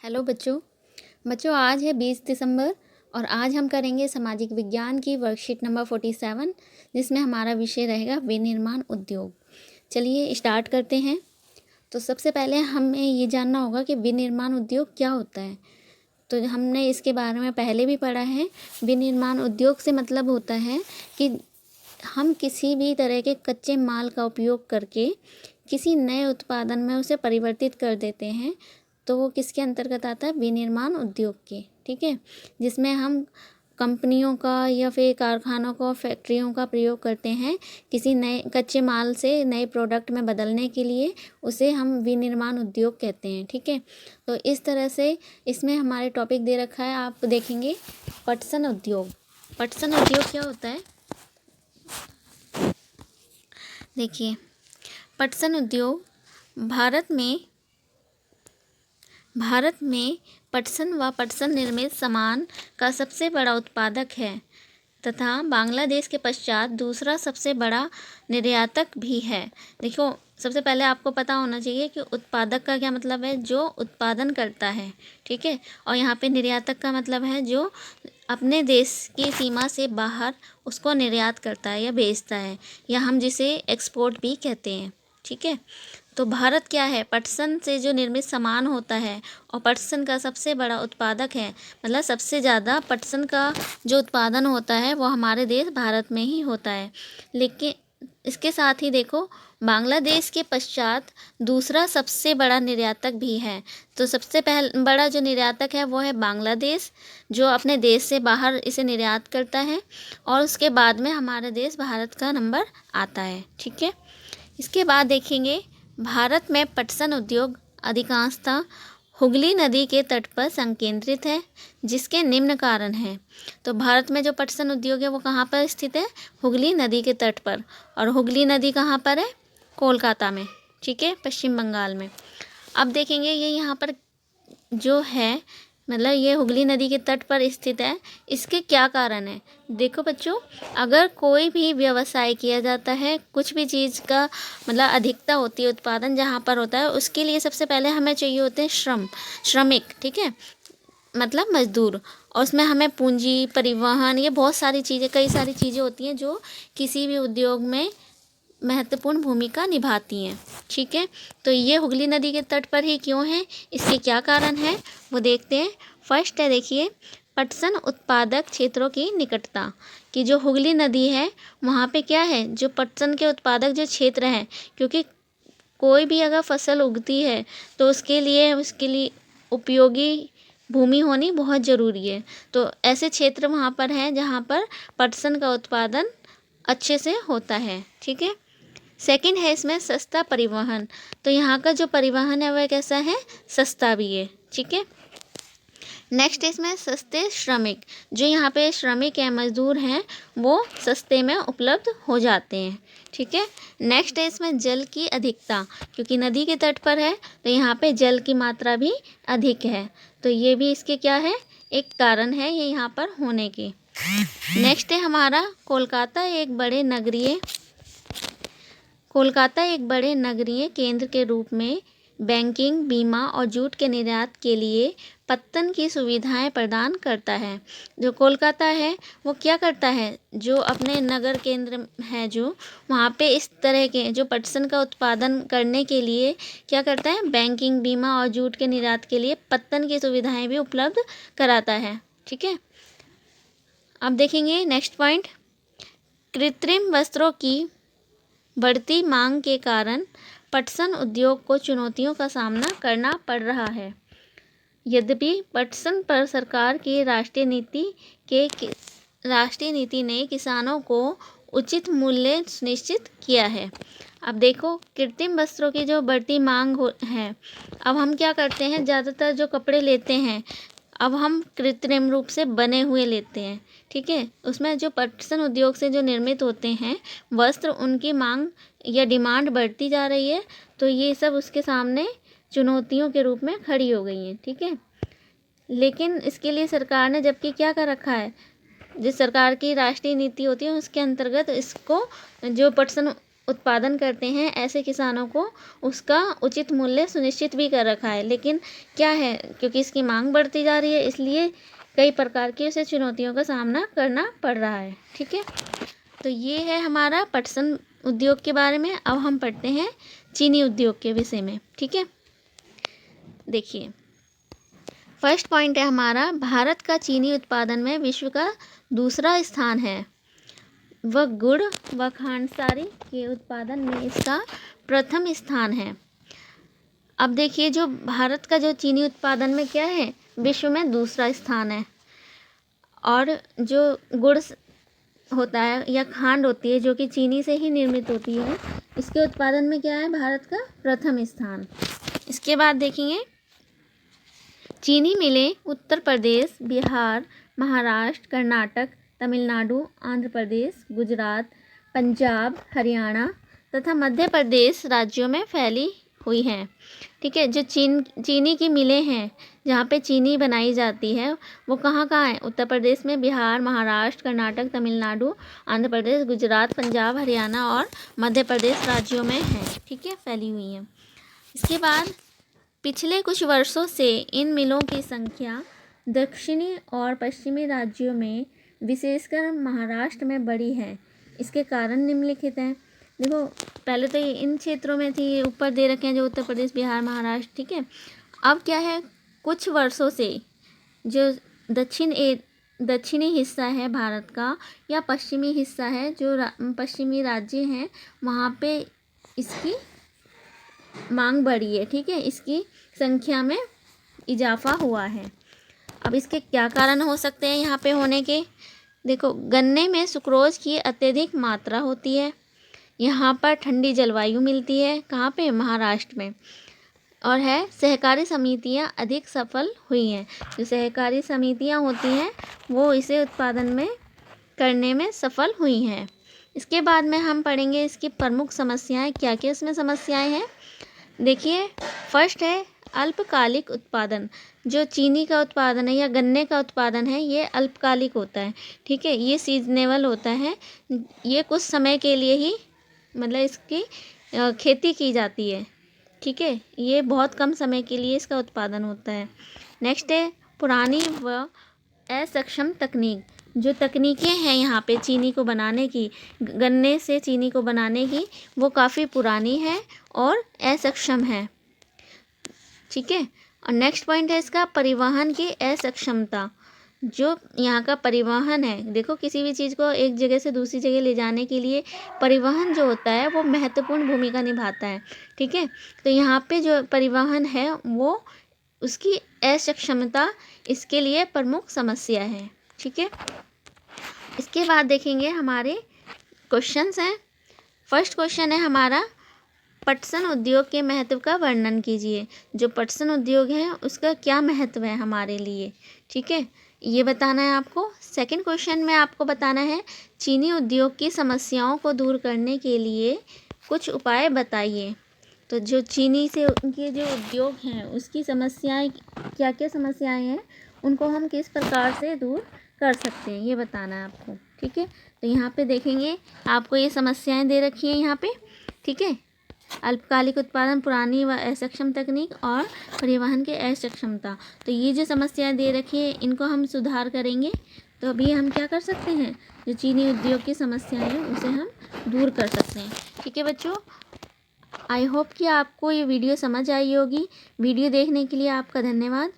Hello बच्चों। आज है 20 दिसंबर और आज हम करेंगे सामाजिक विज्ञान की वर्कशीट नंबर 47, जिसमें हमारा विषय रहेगा विनिर्माण उद्योग। चलिए स्टार्ट करते हैं। तो सबसे पहले हमें ये जानना होगा कि विनिर्माण उद्योग क्या होता है। तो हमने इसके बारे में पहले भी पढ़ा है। विनिर्माण उद्योग से मतलब होता है कि हम किसी भी तरह के कच्चे माल का उपयोग करके किसी नए उत्पादन में उसे परिवर्तित कर देते हैं, तो वो किसके अंतर्गत आता है? विनिर्माण उद्योग के। ठीक है, जिसमें हम कंपनियों का या फिर कारखानों का, फैक्ट्रियों का प्रयोग करते हैं किसी नए कच्चे माल से नए प्रोडक्ट में बदलने के लिए, उसे हम विनिर्माण उद्योग कहते हैं। ठीक है, तो इस तरह से इसमें हमारे टॉपिक दे रखा है, आप देखेंगे पटसन उद्योग। पटसन उद्योग क्या होता है? देखिए, पटसन उद्योग भारत में पटसन व पटसन निर्मित सामान का सबसे बड़ा उत्पादक है तथा बांग्लादेश के पश्चात दूसरा सबसे बड़ा निर्यातक भी है। देखो, सबसे पहले आपको पता होना चाहिए कि उत्पादक का क्या मतलब है? जो उत्पादन करता है। ठीक है, और यहाँ पे निर्यातक का मतलब है जो अपने देश की सीमा से बाहर उसको निर्यात करता है या बेचता है, या हम जिसे एक्सपोर्ट भी कहते हैं। ठीक है, तो भारत क्या है? पटसन से जो निर्मित सामान होता है और पटसन का सबसे बड़ा उत्पादक है, मतलब सबसे ज़्यादा पटसन का जो उत्पादन होता है वो हमारे देश भारत में ही होता है। लेकिन इसके साथ ही देखो, बांग्लादेश के पश्चात दूसरा सबसे बड़ा निर्यातक भी है। तो सबसे बड़ा जो निर्यातक है वो है बांग्लादेश, जो अपने देश से बाहर इसे निर्यात करता है, और उसके बाद में हमारे देश भारत का नंबर आता है। ठीक है, इसके बाद देखेंगे भारत में पटसन उद्योग अधिकांशतः हुगली नदी के तट पर संकेंद्रित है, जिसके निम्न कारण हैं। तो भारत में जो पटसन उद्योग है वो कहाँ पर स्थित है? हुगली नदी के तट पर। और हुगली नदी कहाँ पर है? कोलकाता में। ठीक है, पश्चिम बंगाल में। अब देखेंगे ये यहाँ पर जो है, मतलब ये हुगली नदी के तट पर स्थित है, इसके क्या कारण है? देखो बच्चों, अगर कोई भी व्यवसाय किया जाता है, कुछ भी चीज़ का मतलब अधिकता होती है, उत्पादन जहाँ पर होता है, उसके लिए सबसे पहले हमें चाहिए होते हैं श्रमिक। ठीक है, मतलब मजदूर। और उसमें हमें पूंजी, परिवहन, ये बहुत सारी चीज़ें, कई सारी चीज़ें होती हैं जो किसी भी उद्योग में महत्वपूर्ण भूमिका निभाती हैं। ठीक है, तो ये हुगली नदी के तट पर ही क्यों है, इसके क्या कारण है वो देखते हैं। फर्स्ट है, देखिए, पटसन उत्पादक क्षेत्रों की निकटता। कि जो हुगली नदी है वहाँ पे क्या है, जो पटसन के उत्पादक जो क्षेत्र हैं, क्योंकि कोई भी अगर फसल उगती है तो उसके लिए उपयोगी भूमि होनी बहुत ज़रूरी है। तो ऐसे क्षेत्र वहाँ पर हैं जहाँ पर पटसन का उत्पादन अच्छे से होता है। ठीक है, सेकंड है इसमें सस्ता परिवहन। तो यहाँ का जो परिवहन है वह कैसा है? सस्ता भी है। ठीक है, नेक्स्ट इसमें सस्ते श्रमिक। जो यहाँ पे श्रमिक हैं, मजदूर हैं, वो सस्ते में उपलब्ध हो जाते हैं। ठीक है, नेक्स्ट है इसमें जल की अधिकता। क्योंकि नदी के तट पर है तो यहाँ पे जल की मात्रा भी अधिक है, तो ये भी इसके क्या है? एक कारण है ये यहाँ पर होने की। नेक्स्ट है हमारा कोलकाता एक बड़े नगरीय केंद्र के रूप में बैंकिंग, बीमा और जूट के निर्यात के लिए पत्तन की सुविधाएं प्रदान करता है। जो कोलकाता है वो क्या करता है? जो अपने नगर केंद्र है, जो वहाँ पे इस तरह के जो पटसन का उत्पादन करने के लिए क्या करता है? बैंकिंग, बीमा और जूट के निर्यात के लिए पत्तन की सुविधाएं भी उपलब्ध कराता है। ठीक है, अब देखेंगे नेक्स्ट पॉइंट, कृत्रिम वस्त्रों की बढ़ती मांग के कारण पटसन उद्योग को चुनौतियों का सामना करना पड़ रहा है। यद्यपि पटसन पर सरकार की राष्ट्रीय नीति ने किसानों को उचित मूल्य सुनिश्चित किया है। अब देखो, कृत्रिम वस्त्रों की जो बढ़ती मांग है, अब हम क्या करते हैं, ज़्यादातर जो कपड़े लेते हैं अब हम कृत्रिम रूप से बने हुए लेते हैं। ठीक है, उसमें जो पटसन उद्योग से जो निर्मित होते हैं वस्त्र, उनकी मांग या डिमांड बढ़ती जा रही है, तो ये सब उसके सामने चुनौतियों के रूप में खड़ी हो गई हैं। ठीक है, लेकिन इसके लिए सरकार ने जबकि क्या कर रखा है, जिस सरकार की राष्ट्रीय नीति होती है उसके अंतर्गत इसको जो पटसन उत्पादन करते हैं ऐसे किसानों को उसका उचित मूल्य सुनिश्चित भी कर रखा है। लेकिन क्या है, क्योंकि इसकी मांग बढ़ती जा रही है, इसलिए कई प्रकार की उसे चुनौतियों का सामना करना पड़ रहा है। ठीक है, तो ये है हमारा पटसन उद्योग के बारे में। अब हम पढ़ते हैं चीनी उद्योग के विषय में। ठीक है, देखिए फर्स्ट पॉइंट है हमारा, भारत का चीनी उत्पादन में विश्व का दूसरा स्थान है। वह गुड़ व खांडसारी के उत्पादन में इसका प्रथम स्थान है। अब देखिए, जो भारत का जो चीनी उत्पादन में क्या है, विश्व में दूसरा स्थान है। और जो गुड़ होता है या खांड होती है जो कि चीनी से ही निर्मित होती है, इसके उत्पादन में क्या है, भारत का प्रथम स्थान। इसके बाद देखेंगे, चीनी मिलें उत्तर प्रदेश, बिहार, महाराष्ट्र, कर्नाटक, तमिलनाडु, आंध्र प्रदेश, गुजरात, पंजाब, हरियाणा तथा मध्य प्रदेश राज्यों में फैली हुई हैं। ठीक है, जो चीनी की मिलें हैं जहाँ पे चीनी बनाई जाती है वो कहाँ कहाँ है, उत्तर प्रदेश में, बिहार, महाराष्ट्र, कर्नाटक, तमिलनाडु, आंध्र प्रदेश, गुजरात, पंजाब, हरियाणा और मध्य प्रदेश राज्यों में है। ठीक है, फैली हुई हैं। इसके बाद पिछले कुछ वर्षों से इन मिलों की संख्या दक्षिणी और पश्चिमी राज्यों में, विशेषकर महाराष्ट्र में बढ़ी है। इसके कारण निम्नलिखित हैं। देखो, पहले तो ये इन क्षेत्रों में थी, ये ऊपर दे रखे हैं जो उत्तर प्रदेश, बिहार, महाराष्ट्र। ठीक है, अब क्या है, कुछ वर्षों से जो दक्षिणी हिस्सा है भारत का या पश्चिमी हिस्सा है, जो पश्चिमी राज्य हैं, वहाँ पे इसकी मांग बढ़ी है। ठीक है, इसकी संख्या में इजाफा हुआ है। अब इसके क्या कारण हो सकते हैं यहाँ पे होने के? देखो, गन्ने में सुक्रोज की अत्यधिक मात्रा होती है। यहाँ पर ठंडी जलवायु मिलती है, कहाँ पे, महाराष्ट्र में। और है, सहकारी समितियाँ अधिक सफल हुई हैं। जो सहकारी समितियाँ होती हैं वो इसे उत्पादन में करने में सफल हुई हैं। इसके बाद में हम पढ़ेंगे इसकी प्रमुख समस्याएं, क्या क्या इसमें समस्याएं हैं। देखिए, फर्स्ट है अल्पकालिक उत्पादन। जो चीनी का उत्पादन है या गन्ने का उत्पादन है, ये अल्पकालिक होता है। ठीक है, ये सीजनेबल होता है, ये कुछ समय के लिए ही मतलब इसकी खेती की जाती है। ठीक है, ये बहुत कम समय के लिए इसका उत्पादन होता है। नेक्स्ट है पुरानी व असक्षम तकनीक। जो तकनीकें हैं यहाँ पे चीनी को बनाने की, गन्ने से चीनी को बनाने की, वो काफ़ी पुरानी है और असक्षम है। ठीक है, और नेक्स्ट पॉइंट है इसका परिवहन की असक्षमता। जो यहाँ का परिवहन है, देखो किसी भी चीज़ को एक जगह से दूसरी जगह ले जाने के लिए परिवहन जो होता है वो महत्वपूर्ण भूमिका निभाता है। ठीक है, तो यहाँ पे जो परिवहन है वो उसकी असक्षमता इसके लिए प्रमुख समस्या है। ठीक है, इसके बाद देखेंगे हमारे क्वेश्चंस हैं। फर्स्ट क्वेश्चन है हमारा, पटसन उद्योग के महत्व का वर्णन कीजिए। जो पटसन उद्योग है उसका क्या महत्व है हमारे लिए। ठीक है, ये बताना है आपको। सेकंड क्वेश्चन में आपको बताना है, चीनी उद्योग की समस्याओं को दूर करने के लिए कुछ उपाय बताइए। तो जो चीनी से उनके जो उद्योग हैं उसकी समस्याएं, क्या क्या समस्याएं हैं, उनको हम किस प्रकार से दूर कर सकते हैं, ये बताना है आपको। ठीक है, तो यहाँ पे देखेंगे आपको ये समस्याएं दे रखी हैं यहाँ पे। ठीक है, अल्पकालिक उत्पादन, पुरानी व असक्षम तकनीक और परिवहन के असक्षमता। तो ये जो समस्याएं दे रखी है इनको हम सुधार करेंगे तो अभी हम क्या कर सकते हैं, जो चीनी उद्योग की समस्याएं हैं उसे हम दूर कर सकते हैं। ठीक है बच्चों, आई होप कि आपको ये वीडियो समझ आई होगी। वीडियो देखने के लिए आपका धन्यवाद।